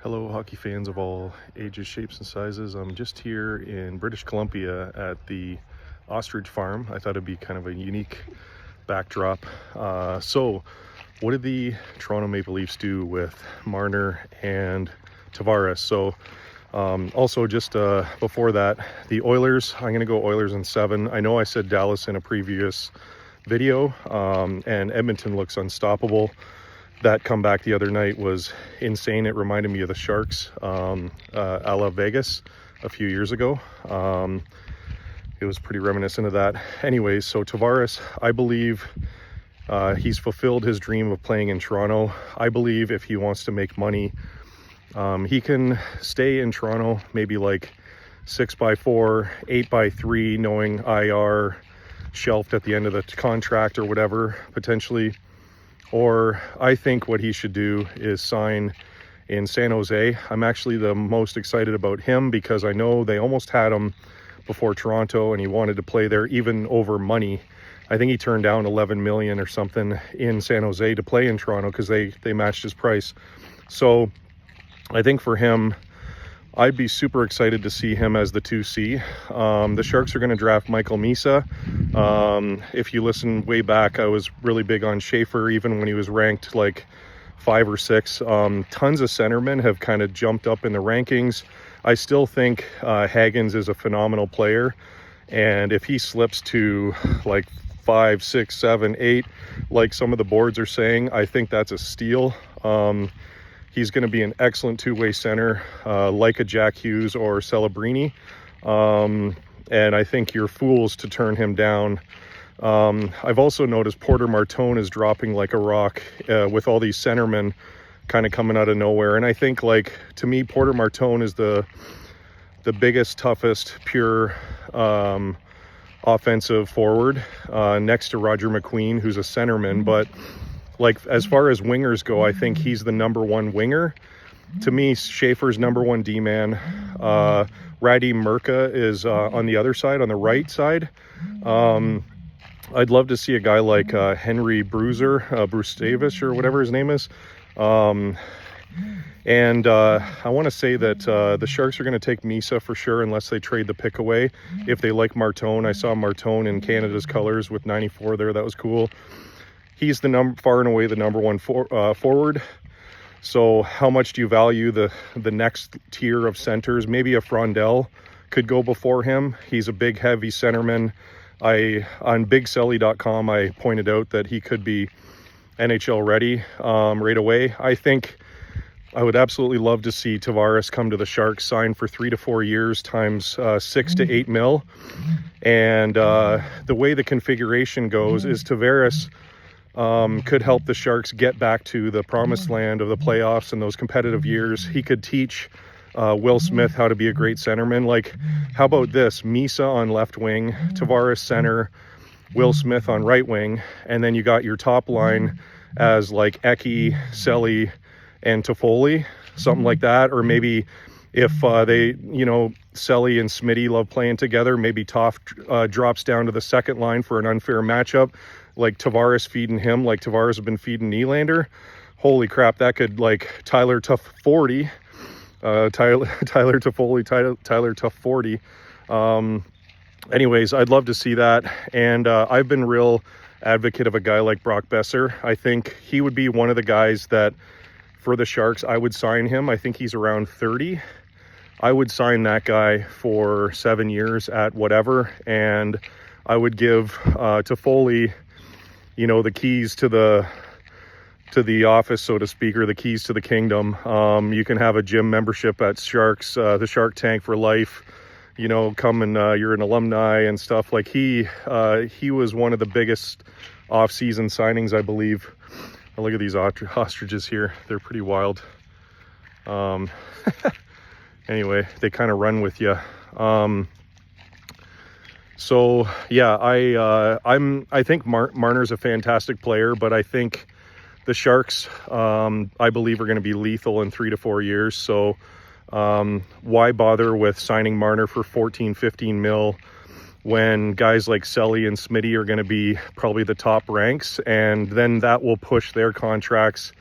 Hello, hockey fans of all ages, shapes, and sizes. I'm just here in British Columbia at the ostrich farm. I thought it'd be kind of a unique backdrop. So, what did the Toronto Maple Leafs do with Marner and Tavares? So, also just before that, the Oilers. I'm going to go Oilers in 7. I know I said Dallas in a previous video, and Edmonton looks unstoppable. That comeback the other night was insane. It reminded me of the Sharks a la Vegas a few years ago. It was pretty reminiscent of that. Anyways, so Tavares, I believe he's fulfilled his dream of playing in Toronto. I believe if he wants to make money, he can stay in Toronto, maybe like 6x4, 8x3, knowing IR shelved at the end of the contract or whatever, potentially. Or I think what he should do is sign in San Jose. I'm actually the most excited about him because I know they almost had him before Toronto and he wanted to play there even over money. I think he turned down 11 million or something in San Jose to play in Toronto because they matched his price. So I think for him, I'd be super excited to see him as the 2C. The Sharks are going to draft Michael Misa. If you listen way back, I was really big on Schaefer, even when he was ranked like 5 or 6. Tons of centermen have kind of jumped up in the rankings. I still think Hagens is a phenomenal player. And if he slips to like 5, 6, 7, 8, like some of the boards are saying, I think that's a steal. He's going to be an excellent two-way center, like a Jack Hughes or Celebrini. And I think you're fools to turn him down. I've also noticed Porter Martone is dropping like a rock with all these centermen kind of coming out of nowhere. And I think, like, to me, Porter Martone is the biggest, toughest, pure offensive forward next to Roger McQueen, who's a centerman. But like, as far as wingers go, I think he's the number one winger. To me, Schaefer's number one D-man. Radim Murka is on the other side, on the right side. I'd love to see a guy like Henry Bruce Davis, or whatever his name is. I want to say that the Sharks are going to take Misa for sure, unless they trade the pick away. If they like Martone, I saw Martone in Canada's colors with 94 there. That was cool. He's far and away the number one forward. So how much do you value the next tier of centers? Maybe a Frondell could go before him. He's a big, heavy centerman. On BigSelly.com, I pointed out that he could be NHL ready right away. I think I would absolutely love to see Tavares come to the Sharks, sign for 3 to 4 years times 6 to 8 mil. And the way the configuration goes is Tavares could help the Sharks get back to the promised land of the playoffs and those competitive years. He could teach Will Smith how to be a great centerman. Like, how about this? Misa on left wing, Tavares center, Will Smith on right wing, and then you got your top line as like Eki, Selly, and Toffoli, something like that. Or maybe if Selly and Smitty love playing together, maybe Toff drops down to the second line for an unfair matchup, like Tavares feeding him, like Tavares has been feeding Nylander. Holy crap, that could, like, Tyler Tough 40, Tyler Toffoli, Tyler Tough 40. Anyways, I'd love to see that. And I've been real advocate of a guy like Brock Besser. I think he would be one of the guys that, for the Sharks, I would sign him. I think he's around 30. I would sign that guy for 7 years at whatever, and I would give Toffoli, the keys to the office, so to speak, or the keys to the kingdom. You can have a gym membership at Sharks, the Shark Tank for life. Come and you're an alumni and stuff. Like, he was one of the biggest off-season signings, I believe. Oh, look at these ostriches here. They're pretty wild. Anyway, they kind of run with you. So yeah, I think Marner's a fantastic player, but I think the Sharks, I believe, are going to be lethal in 3 to 4 years. So why bother with signing Marner for 14, 15 mil when guys like Selly and Smitty are going to be probably the top ranks, and then that will push their contracts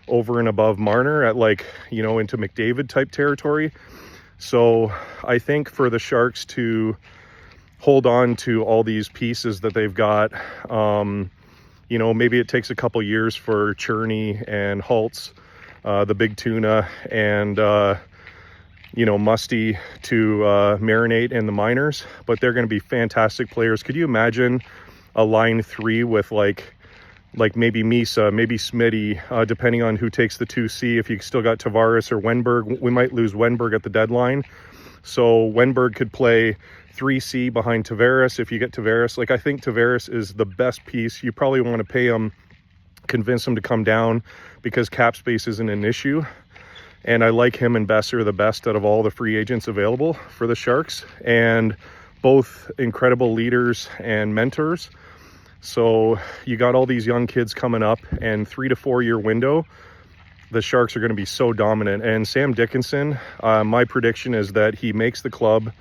over and above Marner at like, you know, into McDavid type territory. So I think for the Sharks to hold on to all these pieces that they've got, you know, maybe it takes a couple years for Cherney and Holtz, the big tuna, and you know, Musty to marinate in the minors, but they're going to be fantastic players. Could you imagine a line 3 with like maybe Misa, maybe Smitty, depending on who takes the 2C. If you still got Tavares or Wenberg, we might lose Wenberg at the deadline. So Wenberg could play 3C behind Tavares if you get Tavares. Like, I think Tavares is the best piece. You probably want to pay him, convince him to come down because cap space isn't an issue. And I like him and Besser the best out of all the free agents available for the Sharks. And both incredible leaders and mentors. So you got all these young kids coming up, and 3 to 4 year window, the Sharks are going to be so dominant. And Sam Dickinson, my prediction is that he makes the club.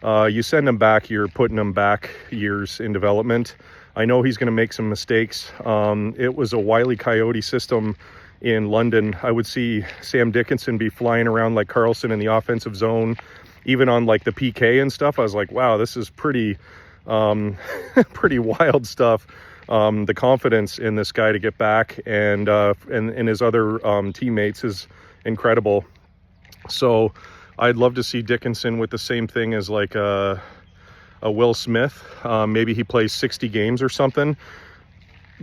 You send him back, you're putting him back years in development. I know he's going to make some mistakes. It was a Wile E. Coyote system in London. I would see Sam Dickinson be flying around like Carlson in the offensive zone, even on like the PK and stuff. I was like, wow, this is pretty pretty wild stuff. The confidence in this guy to get back and his other teammates is incredible. So I'd love to see Dickinson with the same thing as like a Will Smith. Maybe he plays 60 games or something.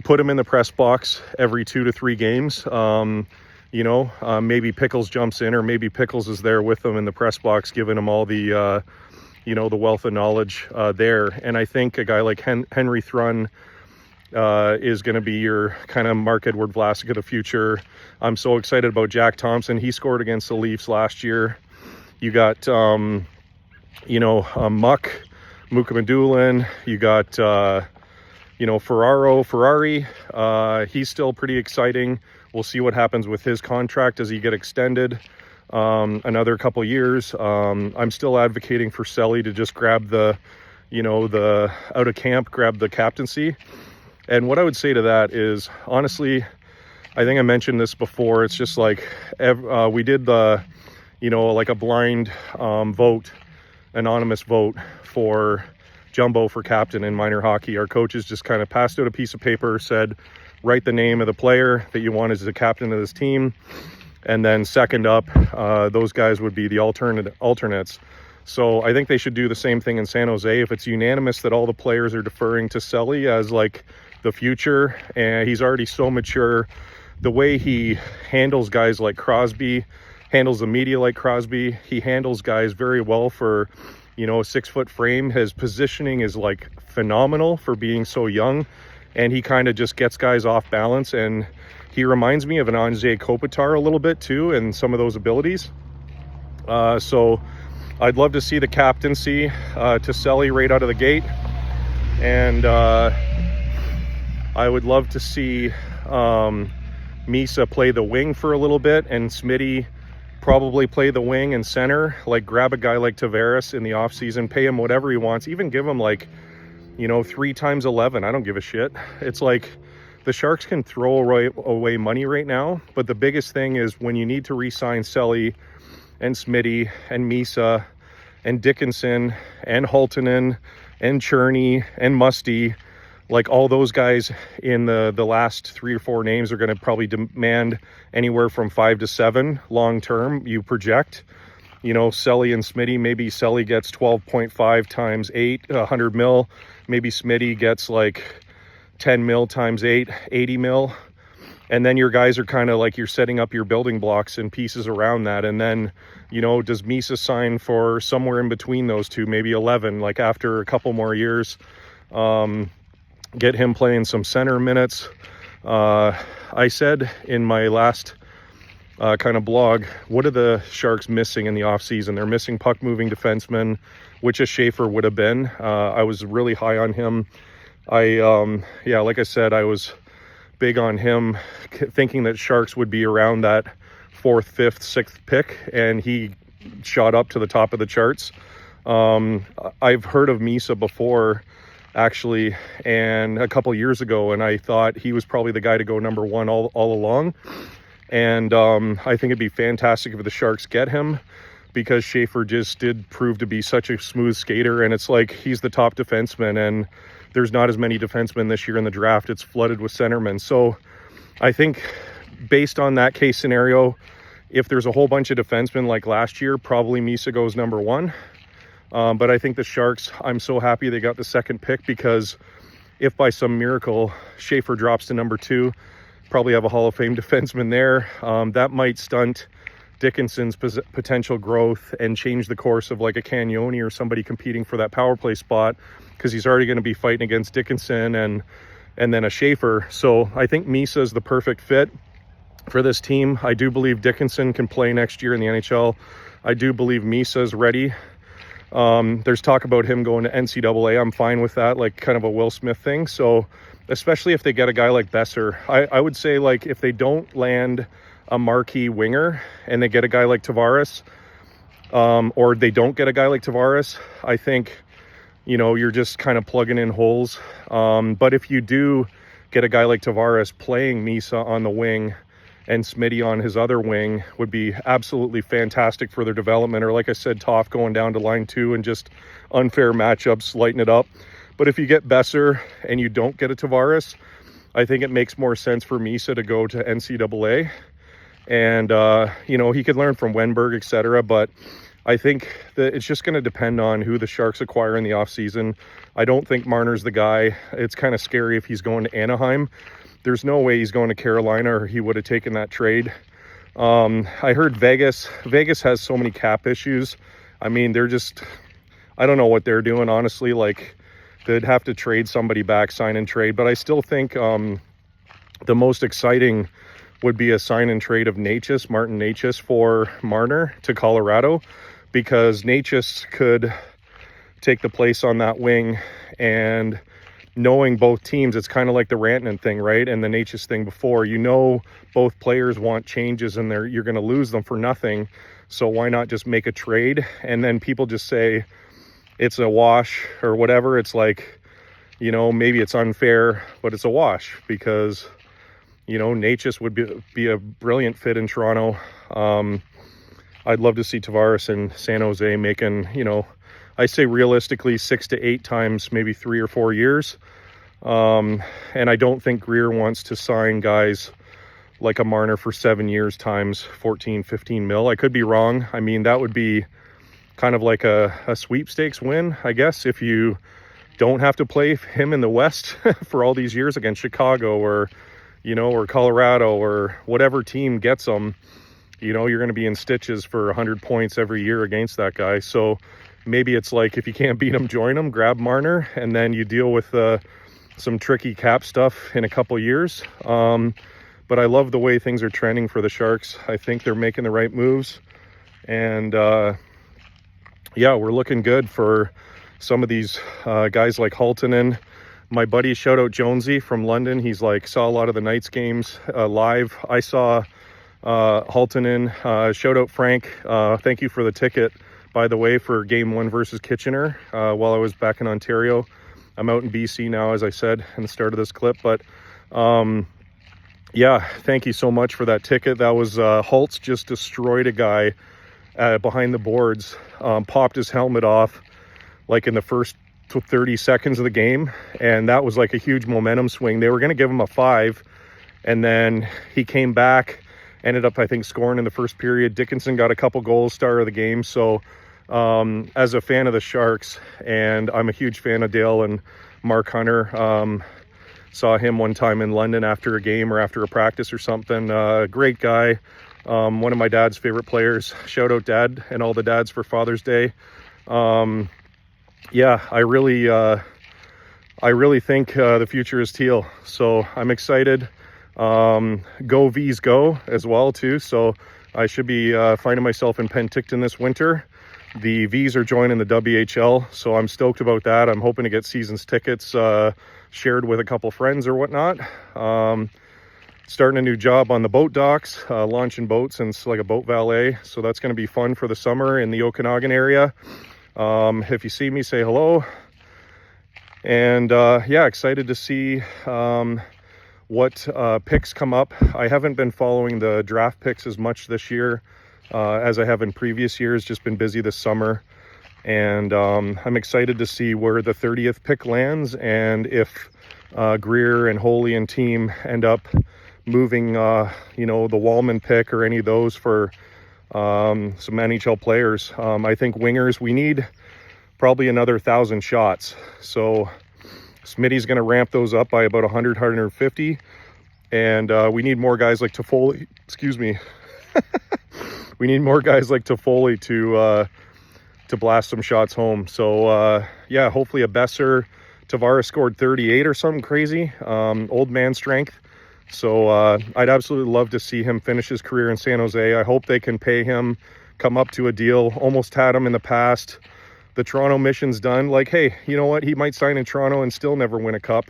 Put him in the press box every 2 to 3 games. You know, maybe Pickles jumps in, or maybe Pickles is there with them in the press box, giving him all the you know, the wealth of knowledge there. And I think a guy like Henry Thrun is going to be your kind of Mark-Edward Vlasic of the future. I'm so excited about Jack Thompson. He scored against the Leafs last year. You got, you know, Muka Madulin. You got, you know, Ferrari. He's still pretty exciting. We'll see what happens with his contract. Does he get extended another couple years? I'm still advocating for Selly to just grab the, you know, the out of camp, grab the captaincy. And what I would say to that is, honestly, I think I mentioned this before. It's just like we did the, you know, like a blind vote, anonymous vote for Jumbo for captain in minor hockey. Our coaches just kind of passed out a piece of paper, said, write the name of the player that you want as the captain of this team. And then second up, those guys would be the alternates. So I think they should do the same thing in San Jose. If it's unanimous that all the players are deferring to Selly as like the future, and he's already so mature, the way he handles guys like Crosby, handles the media like Crosby, he handles guys very well for, you know, a 6-foot frame. His positioning is like phenomenal for being so young, and he kind of just gets guys off balance. And he reminds me of an Anze Kopitar a little bit too, and some of those abilities. So I'd love to see the captaincy to Selly right out of the gate. And I would love to see Misa play the wing for a little bit, and Smitty probably play the wing and center. Like, grab a guy like Tavares in the offseason, pay him whatever he wants, even give him like, you know, 3 times 11. I don't give a shit. It's like, the Sharks can throw away money right now, but the biggest thing is when you need to re-sign Selly and Smitty and Misa and Dickinson and Haltonen and Cherney and Musty, like all those guys in the last 3 or 4 names are going to probably demand anywhere from 5 to 7 long term. You project, you know, Selly and Smitty, maybe Selly gets 12.5 times 8, 100 mil. Maybe Smitty gets like 10 mil times 8, 80 mil. And then your guys are kind of like, you're setting up your building blocks and pieces around that. And then, you know, does Misa sign for somewhere in between those two, maybe 11, like after a couple more years, get him playing some center minutes. I said in my last kind of blog, what are the Sharks missing in the offseason? They're missing puck-moving defensemen, which a Schaefer would have been. I was really high on him. Yeah, like I said, I was big on him, thinking that Sharks would be around that 4th, 5th, 6th pick, and he shot up to the top of the charts. I've heard of Misa before, actually, and a couple years ago, and I thought he was probably the guy to go number 1 all along. And I think it'd be fantastic if the Sharks get him, because Schaefer just did prove to be such a smooth skater, and it's like he's the top defenseman, and there's not as many defensemen this year in the draft. It's flooded with centermen. So I think based on that case scenario, if there's a whole bunch of defensemen like last year, probably Misa goes number one. But I think the Sharks, I'm so happy they got the second pick, because if by some miracle Schaefer drops to number two, probably have a Hall of Fame defenseman there. That might stunt Dickinson's potential growth and change the course of like a Cagnoni or somebody competing for that power play spot, because he's already going to be fighting against Dickinson and then a Schaefer. So I think Misa is the perfect fit for this team. I do believe Dickinson can play next year in the NHL. I do believe Misa is ready. There's talk about him going to NCAA. I'm fine with that, like kind of a Will Smith thing. So especially if they get a guy like Besser, I would say, like, if they don't land a marquee winger and they get a guy like Tavares, or they don't get a guy like Tavares, I think, you know, you're just kind of plugging in holes. But if you do get a guy like Tavares playing Misa on the wing and Smitty on his other wing, would be absolutely fantastic for their development. Or like I said, Toff going down to line two and just unfair matchups, lighten it up. But if you get Besser and you don't get a Tavares, I think it makes more sense for Misa to go to NCAA. And, you know, he could learn from Wenberg, etc. But I think that it's just going to depend on who the Sharks acquire in the offseason. I don't think Marner's the guy. It's kind of scary if he's going to Anaheim. There's no way he's going to Carolina, or he would have taken that trade. I heard Vegas has so many cap issues. I mean, they're just, I don't know what they're doing, honestly. Like, they'd have to trade somebody back, sign and trade. But I still think the most exciting would be a sign and trade of Martin Necas for Marner to Colorado, because Necas could take the place on that wing. And knowing both teams, it's kind of like the Rantanen thing, right? And the Necas thing before, you know, both players want changes and you're going to lose them for nothing. So why not just make a trade? And then people just say it's a wash or whatever. It's like, you know, maybe it's unfair, but it's a wash, because, you know, Necas would be a brilliant fit in Toronto. I'd love to see Tavares in San Jose making, you know, I say realistically 6 to 8 times, maybe 3 or 4 years. And I don't think Greer wants to sign guys like a Marner for 7 years times 14, 15 mil. I could be wrong. I mean, that would be kind of like a sweepstakes win, I guess, if you don't have to play him in the West for all these years against Chicago or, you know, or Colorado or whatever team gets them. You know, you're going to be in stitches for 100 points every year against that guy. So maybe it's like, if you can't beat him, join him, grab Marner, and then you deal with some tricky cap stuff in a couple years. But I love the way things are trending for the Sharks. I think they're making the right moves. And yeah, we're looking good for some of these guys like Haltonen. My buddy, shout out Jonesy from London. He's like, saw a lot of the Knights games live. I saw Haltonen. Shout out Frank. Thank you for the ticket, by the way, for game 1 versus Kitchener while I was back in Ontario. I'm out in BC now, as I said in the start of this clip. But yeah, thank you so much for that ticket. That was Holtz just destroyed a guy behind the boards, popped his helmet off like in the first 30 seconds of the game. And that was like a huge momentum swing. They were going to give him a 5. And then he came back, ended up, I think, scoring in the first period. Dickinson got a couple goals, star of the game. So as a fan of the Sharks, and I'm a huge fan of Dale and Mark Hunter, saw him one time in London after a game or after a practice or something. Great guy. One of my dad's favorite players. Shout out Dad and all the dads for Father's Day. Yeah, I really think the future is teal. So I'm excited. Go V's go as well too. So I should be finding myself in Penticton this winter. The V's are joining the WHL, so I'm stoked about that. I'm hoping to get season's tickets shared with a couple friends or whatnot. Starting a new job on the boat docks, launching boats, and it's like a boat valet. So that's going to be fun for the summer in the Okanagan area. If you see me, say hello. And yeah, excited to see what picks come up. I haven't been following the draft picks as much this year as I have in previous years. Just been busy this summer, and I'm excited to see where the 30th pick lands, and if Greer and Holy and team end up moving you know, the Wallman pick or any of those for some NHL players. I think wingers, we need probably another 1,000 shots, so Smitty's going to ramp those up by about 100, 150, and we need more guys like Toffoli. Excuse me. We need more guys like Toffoli to blast some shots home. So yeah, hopefully a Besser. Tavares scored 38 or something crazy. Old man strength. So I'd absolutely love to see him finish his career in San Jose. I hope they can pay him, come up to a deal. Almost had him in the past. The Toronto mission's done. Like, hey, you know what? He might sign in Toronto and still never win a cup.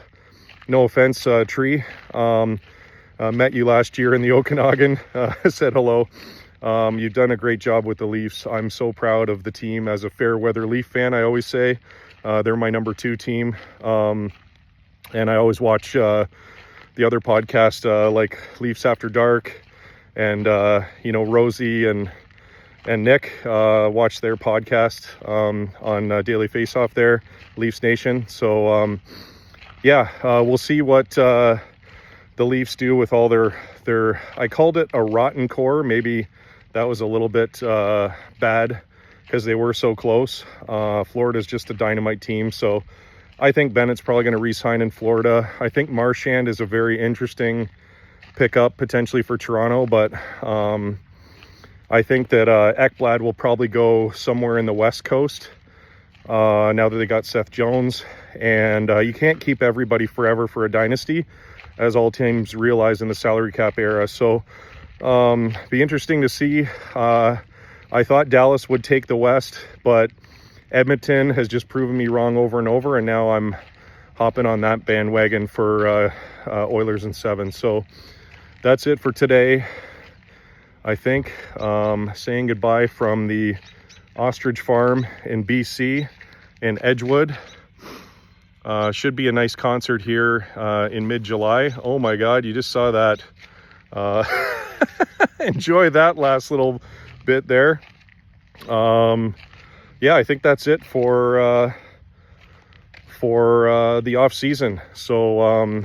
No offense, Tree. Met you last year in the Okanagan. Said hello. You've done a great job with the Leafs. I'm so proud of the team. As a fair weather Leaf fan, I always say they're my number 2 team. And I always watch the other podcast like Leafs After Dark, and you know, Rosie and Nick, watch their podcast on Daily Faceoff there, Leafs Nation. So yeah, we'll see what the Leafs do with all their I called it a rotten core. Maybe that was a little bit bad because they were so close. Florida's just a dynamite team, so I think Bennett's probably going to re-sign in Florida. I think Marchand is a very interesting pickup potentially for Toronto, but I think that Ekblad will probably go somewhere in the West Coast now that they got Seth Jones. And you can't keep everybody forever for a dynasty, as all teams realize in the salary cap era. So be interesting to see. I thought Dallas would take the West, but Edmonton has just proven me wrong over and over, and now I'm hopping on that bandwagon for Oilers in 7. So that's it for today. I think saying goodbye from the ostrich farm in BC in Edgewood. Should be a nice concert here in mid-July. Oh my God, you just saw that. Enjoy that last little bit there. Yeah, I think that's it for the off season. So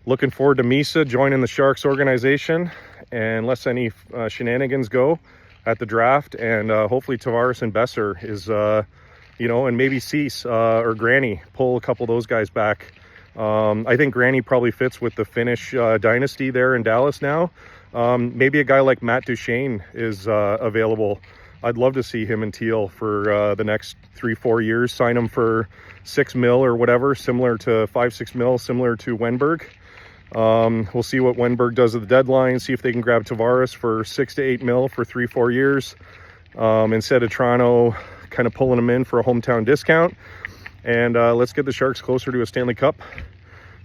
looking forward to Misa joining the Sharks organization, unless any shenanigans go at the draft, and hopefully Tavares and Besser is you know, and maybe Cease or Granny pull a couple of those guys back. I think Granny probably fits with the Finnish dynasty there in Dallas now. Maybe a guy like Matt Duchene is available. I'd love to see him in Teal for the next 3-4 years. Sign him for $6 million or whatever, similar to $5-6 million, similar to Wenberg. We'll see what Wenberg does at the deadline. See if they can grab Tavares for $6 to $8 million for 3-4 years, instead of Toronto kind of pulling him in for a hometown discount. And let's get the Sharks closer to a Stanley Cup.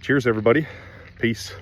Cheers, everybody. Peace.